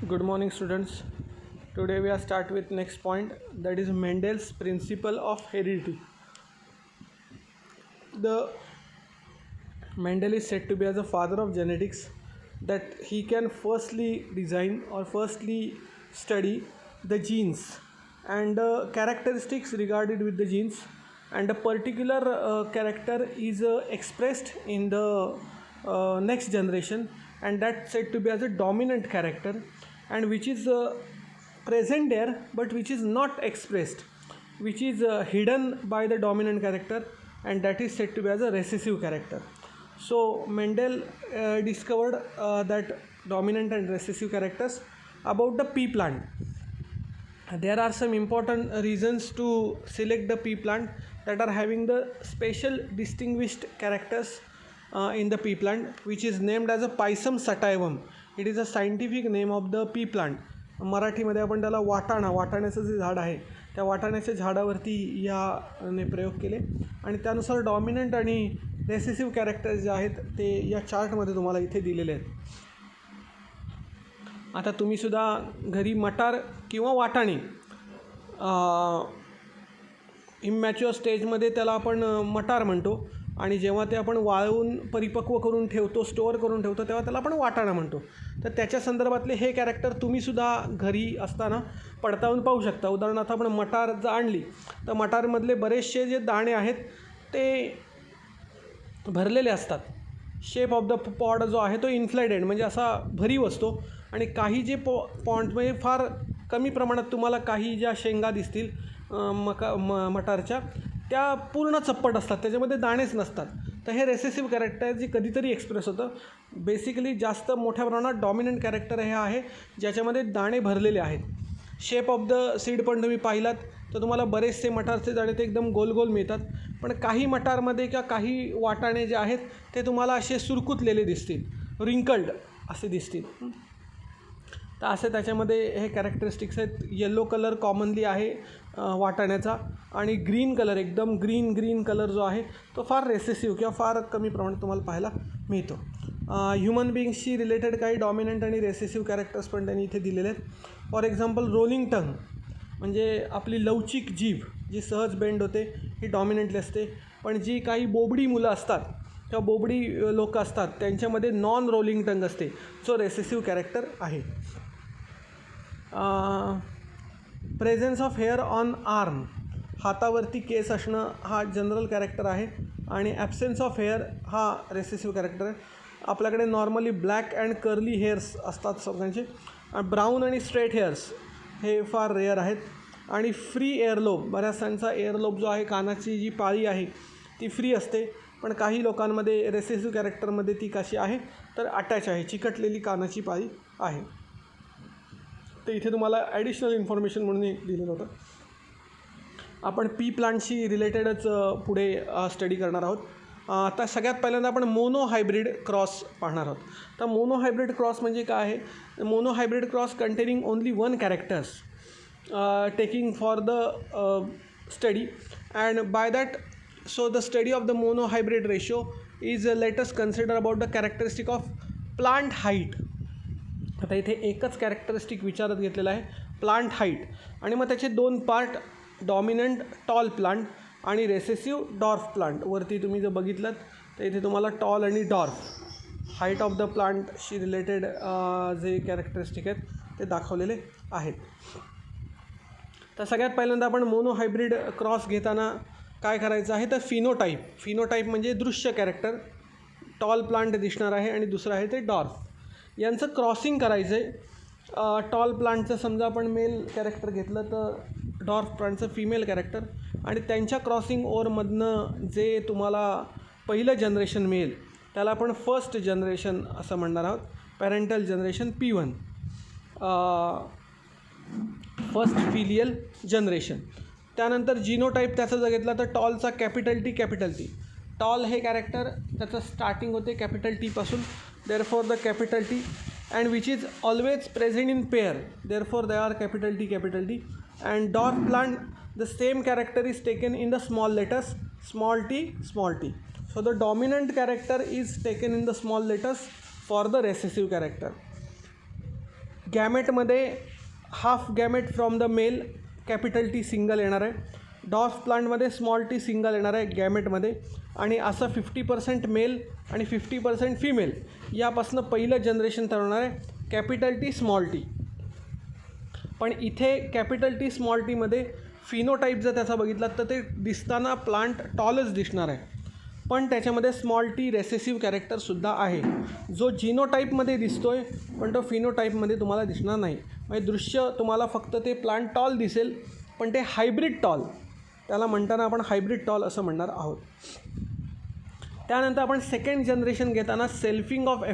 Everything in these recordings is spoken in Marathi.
Good morning, students. Today we are start with next point, that is Mendel's principle of heredity. The Mendel is said to be as the father of genetics, that he can firstly design or firstly study the genes and characteristics regarded with the genes, and a particular character is expressed in the next generation, and that's said to be as a dominant character, and which is present there but which is not expressed, which is hidden by the dominant character, and that is said to be as a recessive character. So Mendel discovered that dominant and recessive characters about the pea plant. There are some important reasons to select the pea plant that are having the special distinguished characters in the pea plant, which is named as a Pisum sativum. It is a scientific name of the pea plant. मराठीमध्ये आपण त्याला वाटाण्याचं जे झाड आहे त्या वाटाण्याच्या झाडावरती याने प्रयोग केले, आणि त्यानुसार डॉमिनंट आणि रेसेसिव्ह कॅरेक्टर्स जे आहेत ते या चार्टमध्ये तुम्हाला इथे दिलेले आहेत. आता तुम्हीसुद्धा घरी मटार किंवा वाटाणे इमॅच्युअर स्टेजमध्ये त्याला आपण मटार म्हणतो, आणि जेव्हा ते आपण वाळवून परिपक्व करून ठेवतो, स्टोअर करून ठेवतो, तेव्हा त्याला आपण वाटाणा म्हणतो. तर त्याच्या संदर्भातले हे कॅरेक्टर तुम्हीसुद्धा घरी असताना पडताळून पाहू शकता. उदाहरणार्थ आपण मटार जर आणली तर मटारमधले बरेचसे जे दाणे आहेत ते भरलेले असतात. शेप ऑफ द पॉड जो आहे तो इन्फ्लेटेड म्हणजे असा भरीव असतो, आणि काही जे पॉइंट म्हणजे फार कमी प्रमाणात तुम्हाला काही ज्या शेंगा दिसतील मटारच्या त्या पूर्ण चप्पट असतात, त्याच्यामध्ये दाणेच नसतात. तर हे रेसेसिव्ह कॅरेक्टर जे कधीतरी एक्सप्रेस होतं. बेसिकली जास्त मोठ्या प्रमाणात डॉमिनंट कॅरेक्टर हे आहे ज्याच्यामध्ये दाणे भरलेले आहेत. शेप ऑफ द सीड पण तुम्ही पाहिलात तर तुम्हाला बरेचसे मटारचे दाणे ते एकदम गोल गोल मिळतात, पण काही मटारमध्ये किंवा काही वाटाणे जे आहेत ते तुम्हाला असे सुरकुतलेले दिसतील, रिंकल्ड असे दिसतील. तर असे त्याच्यामध्ये हे कॅरेक्टरिस्टिक्स आहेत. येलो कलर कॉमनली आहे वाटाण्याचा, आणि ग्रीन कलर एकदम ग्रीन कलर जो आहे तो फार रेसेसिव्ह किंवा फार कमी प्रमाणात तुम्हाला पाहायला मिळतो. ह्युमन बिंग्सशी रिलेटेड काही डॉमिनंट आणि रेसेसिव्ह कॅरेक्टर्स पण त्यांनी इथे दिलेले आहेत. फॉर एक्झाम्पल रोलिंग टंग म्हणजे आपली लवचिक जीभ जी सहज बेंड होते ही डॉमिनंटली असते, पण जी काही बोबडी मुलं असतात किंवा बोबडी लोक असतात त्यांच्यामध्ये नॉन रोलिंग टंग असते, जो रेसेसिव्ह कॅरेक्टर आहे. Presence of hair on arm, हातावरती केस असणं हा जनरल कॅरेक्टर आहे, आणि ॲब्सेन्स ऑफ हेअर हा रेसेसिव्ह कॅरेक्टर आहे. आपल्याकडे normally black and curly hairs असतात सगळ्यांचे, ब्राऊन आणि स्ट्रेट हेअर्स हे फार रेअर आहेत, आणि फ्री एअरलोब, बऱ्याचशांचा एअरलोब जो आहे कानाची जी पाळी आहे ती फ्री असते, पण काही लोकांमध्ये रेसेसिव्ह कॅरेक्टरमध्ये ती कशी आहे तर अटॅच आहे, चिकटलेली कानाची पाळी आहे. तर इथे तुम्हाला ॲडिशनल इन्फॉर्मेशन म्हणून दिलेलं होतं. आपण पी प्लांटशी रिलेटेडच पुढे स्टडी करणार आहोत. आता सगळ्यात पहिल्यांदा आपण मोनो हायब्रिड क्रॉस पाहणार आहोत. तर मोनो हायब्रिड क्रॉस म्हणजे काय आहे? Mono hybrid cross containing only one characters taking for the study, and by that so the study of the mono hybrid ratio is let us consider about the characteristic of plant height. आता इथे एकच कॅरेक्टरिस्टिक विचारात घेतलेला आहे, प्लांट हाईट, आणि मग त्याचे दोन पार्ट, डॉमिनंट टॉल प्लांट आणि रेसेसिव्ह डॉर्फ प्लांट. वरती तुम्ही जर बघितलं तर इथे तुम्हाला टॉल आणि डॉर्फ हाईट ऑफ द प्लांटशी रिलेटेड जे कॅरेक्टरिस्टिक आहेत ते दाखवलेले आहेत. तर सगळ्यात पहिल्यांदा आपण मोनो हायब्रिड क्रॉस घेताना काय करायचं आहे तर फिनोटाईप म्हणजे दृश्य कॅरेक्टर, टॉल प्लांट दिसणार आहे आणि दुसरं आहे ते डॉर्फ, यांचं क्रॉसिंग करायचं आहे. टॉल प्लांटचं समजा आपण मेल कॅरेक्टर घेतलं तर डॉर्फ प्लांटचं फिमेल कॅरेक्टर, आणि त्यांच्या क्रॉसिंग ओवरमधनं जे तुम्हाला पहिलं जनरेशन मिळेल त्याला आपण फर्स्ट जनरेशन असं म्हणणार आहोत, parental generation P1, first filial generation. त्यानंतर जिनोटाईप त्याचं जर घेतला तर टॉलचा कॅपिटल T. टॉल हे कॅरेक्टर त्याचं स्टार्टिंग होते कॅपिटल T पासून, therefore the capital T, and which is always present in pair, therefore they are capital T. And dwarf plant, the same character is taken in the small letters small t. So the dominant character is taken in the small letters for the recessive character. गॅमेटमध्ये half gamete from the male capital T single येणार आहे. डॉर्फ प्लांटमध्ये स्मॉल टी सिंगल येणार आहे गॅमेटमध्ये. आणि असं 50% मेल आणि 50% फिमेल यापासून पहिलं जनरेशन तयार होणार आहे कॅपिटल टी स्मॉल टी. पण इथे कॅपिटल टी स्मॉल टीमध्ये फिनोटाईप जर त्याचा बघितला तर ते दिसताना प्लांट टॉलच दिसणार आहे. पण त्याच्यामध्ये स्मॉल टी रेसेसिव्ह कॅरेक्टरसुद्धा आहे जो जिनोटाईपमध्ये दिसतो आहे पण तो फिनोटाईपमध्ये तुम्हाला दिसणार नाही. म्हणजे दृश्य तुम्हाला फक्त ते प्लांट टॉल दिसेल पण ते हायब्रिड टॉल, त्याला म्हणताना आपण हायब्रिड टॉल असं म्हणणार आहोत. त्यानंतर आपण सेकंड जनरेशन घेताना सेल्फिंग ऑफ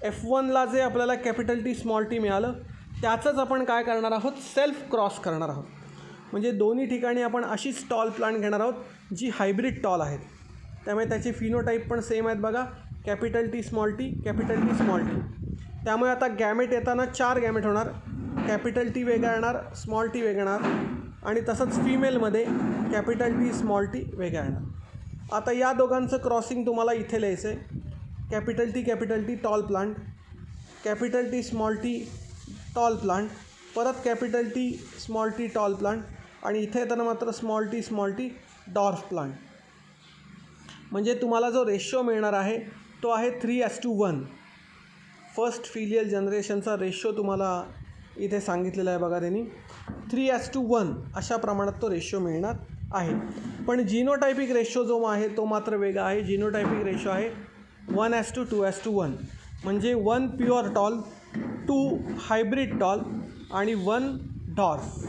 F1ला जे आपल्याला कॅपिटल टी स्मॉल टी मिळालं त्याचंच आपण काय करणार आहोत, सेल्फ क्रॉस करणार आहोत. म्हणजे दोन्ही ठिकाणी आपण अशीच टॉल प्लांट घेणार आहोत जी हायब्रिड टॉल आहेत. त्यामुळे त्याचे फिनोटाईप पण सेम आहेत बघा, capital T small T, capital T small T. त्यामुळे आता गॅमेट येताना 4 गॅमेट होणार. कॅपिटल टी वेगळा येणार, स्मॉल टी वेगळा येणार आणि तसंच फिमेलमध्ये कॅपिटल टी स्मॉल टी वेगळा येणार. आता या दोघांचं क्रॉसिंग तुम्हाला इथे लिहायचं आहे. Capital T tall plant, capital T small T tall plant, परत capital T small T tall plant आणि इथे येताना मात्र स्मॉल टी डॉर्फ प्लांट. म्हणजे तुम्हाला जो रेशो मिळणार आहे तो आहे 3:1. फर्स्ट फिलियल जनरेशनचा रेशो तुम्हाला इथे सांगितलेला आहे बघा त्यांनी, 3:1 अशा प्रमाणात तो रेशो मिळणार आहे. पण जिनोटायपिक रेशो जो आहे तो मात्र वेगळा आहे. जिनोटायपिक रेशो आहे 1:2:1. म्हणजे 1 प्युअर टॉल, 2 हायब्रिड टॉल आणि 1 डॉर्फ.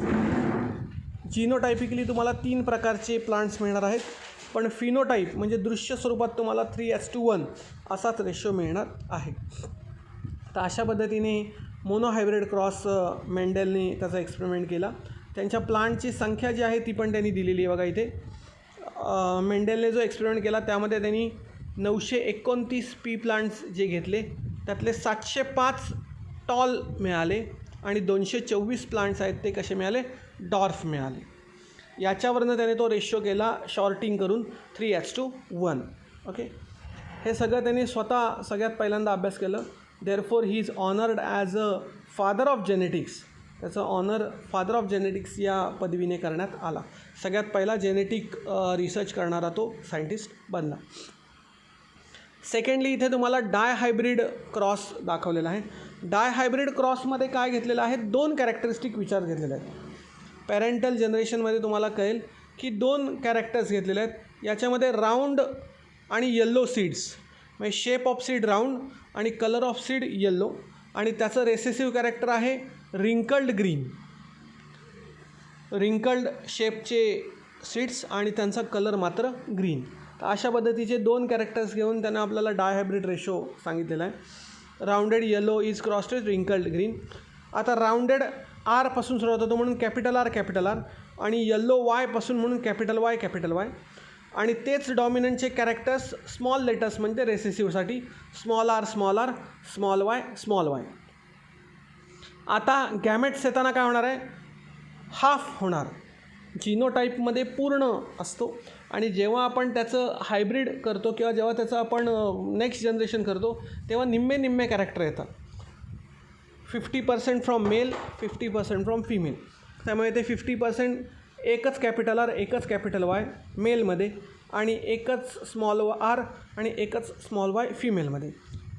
जिनोटायपिकली तुम्हाला 3 प्रकारचे प्लांट्स मिळणार आहेत. पण फिनोटाईप म्हणजे दृश्य स्वरूपात तुम्हाला 3:1 असाच रेशो मिळणार आहे. तर अशा पद्धतीने मोनोहायब्रिड क्रॉस मेंडेलने त्याचा एक्सपेरिमेंट केला. त्यांच्या प्लांटची संख्या जी आहे ती पण त्यांनी दिलेली आहे बघा इथे. मेंडेलने जो एक्सपेरिमेंट केला त्यामध्ये त्यांनी 929 पी प्लांट्स जे घेतले त्यातले 705 टॉल मिळाले आणि 224 प्लांट्स आहेत ते कसे मिळाले, डॉर्फ मिळाले. याच्यावरनं त्याने तो रेशो केला शॉर्टिंग करून 3:1. ओके, हे सगळं त्यांनी स्वतः सगळ्यात पहिल्यांदा अभ्यास केलं. Therefore he is honoured as a father of genetics. त्याचं ऑनर फादर ऑफ जेनेटिक्स या पदवीने करण्यात आला. सगळ्यात पहिला जेनेटिक रिसर्च करणारा तो सायंटिस्ट बनला. सेकंडली इथे तुम्हाला डायहायब्रिड क्रॉस दाखवलेला आहे. डायहायब्रिड क्रॉसमध्ये काय घेतलेलं आहे, 2 कॅरेक्टरिस्टिक विचार घेतलेले आहेत. पॅरेंटल जनरेशनमध्ये तुम्हाला कळेल की 2 कॅरेक्टर्स घेतलेले आहेत. याच्यामध्ये राऊंड आणि येल्लो सीड्स, म्हणजे शेप ऑफ सीड राऊंड आणि कलर ऑफ सीड येल्लो. आणि त्याचं रेसेसिव्ह कॅरेक्टर आहे रिंकल्ड ग्रीन. रिंकल्ड शेपचे सीड्स आणि त्यांचा कलर मात्र ग्रीन. तर अशा पद्धतीचे 2 कॅरेक्टर्स घेऊन त्यानं आपल्याला डायहायब्रिड रेशो सांगितलेला आहे. Rounded yellow is crossed with wrinkled green. आता राऊंडेड आरपासून सुरुवात होतो म्हणून कॅपिटल आर आणि येल्लो वायपासून म्हणून कॅपिटल वाय. आणि तेच डॉमिनंटचे कॅरेक्टर्स स्मॉल लेटर्स म्हणजे रेसेसिव्हसाठी स्मॉल आर, स्मॉल वाय. आता गॅमेट्स येताना काय होणार आहे, हाफ होणार. जिनोटाईपमध्ये पूर्ण असतो आणि जेव्हा आपण त्याचं हायब्रिड करतो किंवा जेव्हा त्याचं आपण नेक्स्ट जनरेशन करतो तेव्हा निम्मे कॅरेक्टर येतात. 50% फ्रॉम मेल, 50% फ्रॉम फिमेल. त्यामुळे ते 50% एकच कॅपिटल आर, एकच कॅपिटल वाय मेलमध्ये आणि एकच स्मॉल आर आणि एकच स्मॉल वाय फिमेलमध्ये.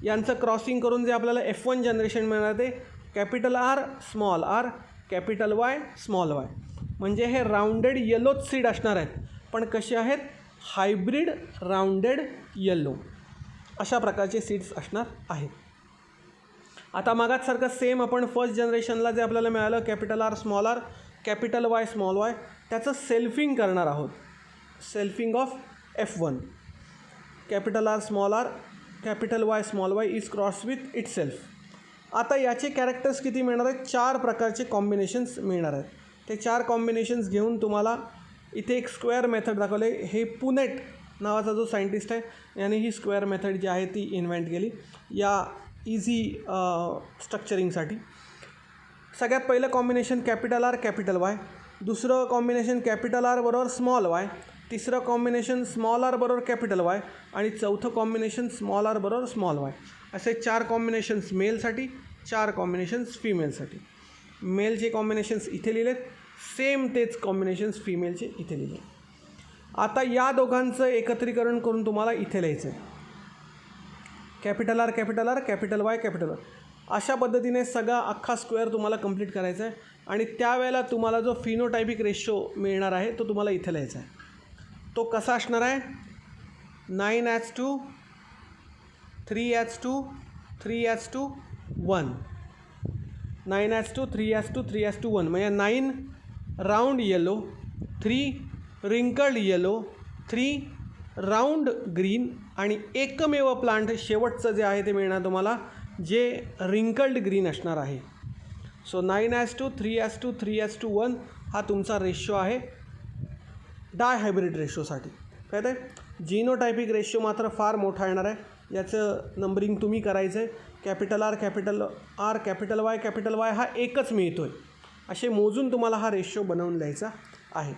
यांचं क्रॉसिंग करून जे आपल्याला F1 जनरेशन मिळणार ते capital R, capital Y, small Y. म्हणजे हे राऊंडेड येलोच सीड असणार आहेत. पण कसे आहेत, हायब्रिड राऊंडेड येल्लो अशा प्रकारचे सीड्स असणार आहेत. आता मागासारखं सेम आपण फर्स्ट जनरेशनला जे आपल्याला मिळालं capital R, capital Y, small Y त्याचं सेल्फिंग करणार आहोत. Selfing of F1. Capital R, capital Y, small Y is cross with itself. आता याचे कॅरेक्टर्स किती मिळणार आहेत, 4 प्रकारचे कॉम्बिनेशन्स मिळणार आहेत. ते 4 कॉम्बिनेशन्स घेऊन तुम्हाला इथे एक स्क्वेअर मेथड दाखवले. हे पुनेट नावाचा जो सायंटिस्ट आहे याने ही स्क्वेअर मेथड जी आहे ती इन्व्हेंट केली या इझी स्ट्रक्चरिंगसाठी. सगळ्यात पहिलं combination capital R, capital Y. दुसरं कॉम्बिनेशन कॅपिटल आर बरोबर स्मॉल वाय. तिसरं कॉम्बिनेशन स्मॉल आर बरोबर कॅपिटल वाय आणि चौथं कॉम्बिनेशन स्मॉल आर बरोबर स्मॉल वाय. असे 4 कॉम्बिनेशन्स मेलसाठी 4 कॉम्बिनेशन्स फिमेलसाठी. मेलचे कॉम्बिनेशन्स इथे लिहिलेत, सेम तेच कॉम्बिनेशन्स फिमेलचे इथे लिहिले. आता या दोघांचं एकत्रीकरण करून तुम्हाला इथे लिहायचं आहे. Capital R capital R capital Y capital Y, अशा पद्धतीने सगळा अख्खा स्क्वेअर तुम्हाला कंप्लीट करायचा आहे. आणि त्यावेळेला तुम्हाला जो फिनोटायपिक रेशो मिळणार आहे तो तुम्हाला इथे लिहायचा आहे. तो कसा असणार आहे? 9:3, 3:3, 3:1. 9:3, 3:1 म्हणजे 9 round yellow, 3 wrinkled yellow, 3 round green आणि एकमेव प्लांट शेवटचं जे आहे ते मिळणार तुम्हाला जे रिंकल्ड ग्रीन असणार आहे. सो 9:2, 3:2, 3:1 हा तुमचा रेशो आहे डायहायब्रिड रेशोसाठी. कळतं आहे? जिनोटायपिक रेशो मात्र फार मोठा येणार आहे. याचं नंबरिंग तुम्ही करायचं आहे. कॅपिटल आर कॅपिटल वाय हा एकच मिळतो आहे असे मोजून तुम्हाला हा रेशो बनवून लिहायचा आहे.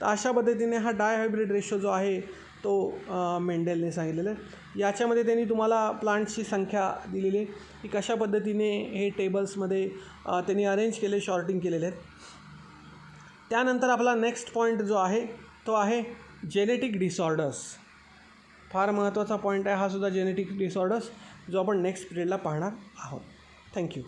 तर अशा पद्धतीने हा डायहायब्रिड रेशो जो आहे तो मेंडेलने सांगितलेला आहे. याच्यामध्ये त्यांनी तुम्हाला प्लांट्सची संख्या दिलेली आहे की कशा पद्धतीने हे टेबल्समध्ये त्यांनी अरेंज केले, शॉर्टिंग केलेले आहेत. त्यानंतर आपला नेक्स्ट पॉईंट जो आहे तो आहे जेनेटिक डिसऑर्डर्स. फार महत्त्वाचा पॉईंट आहे हा सुद्धा, जेनेटिक डिसऑर्डर्स, जो आपण नेक्स्ट पिरियडला पाहणार आहोत. थँक्यू.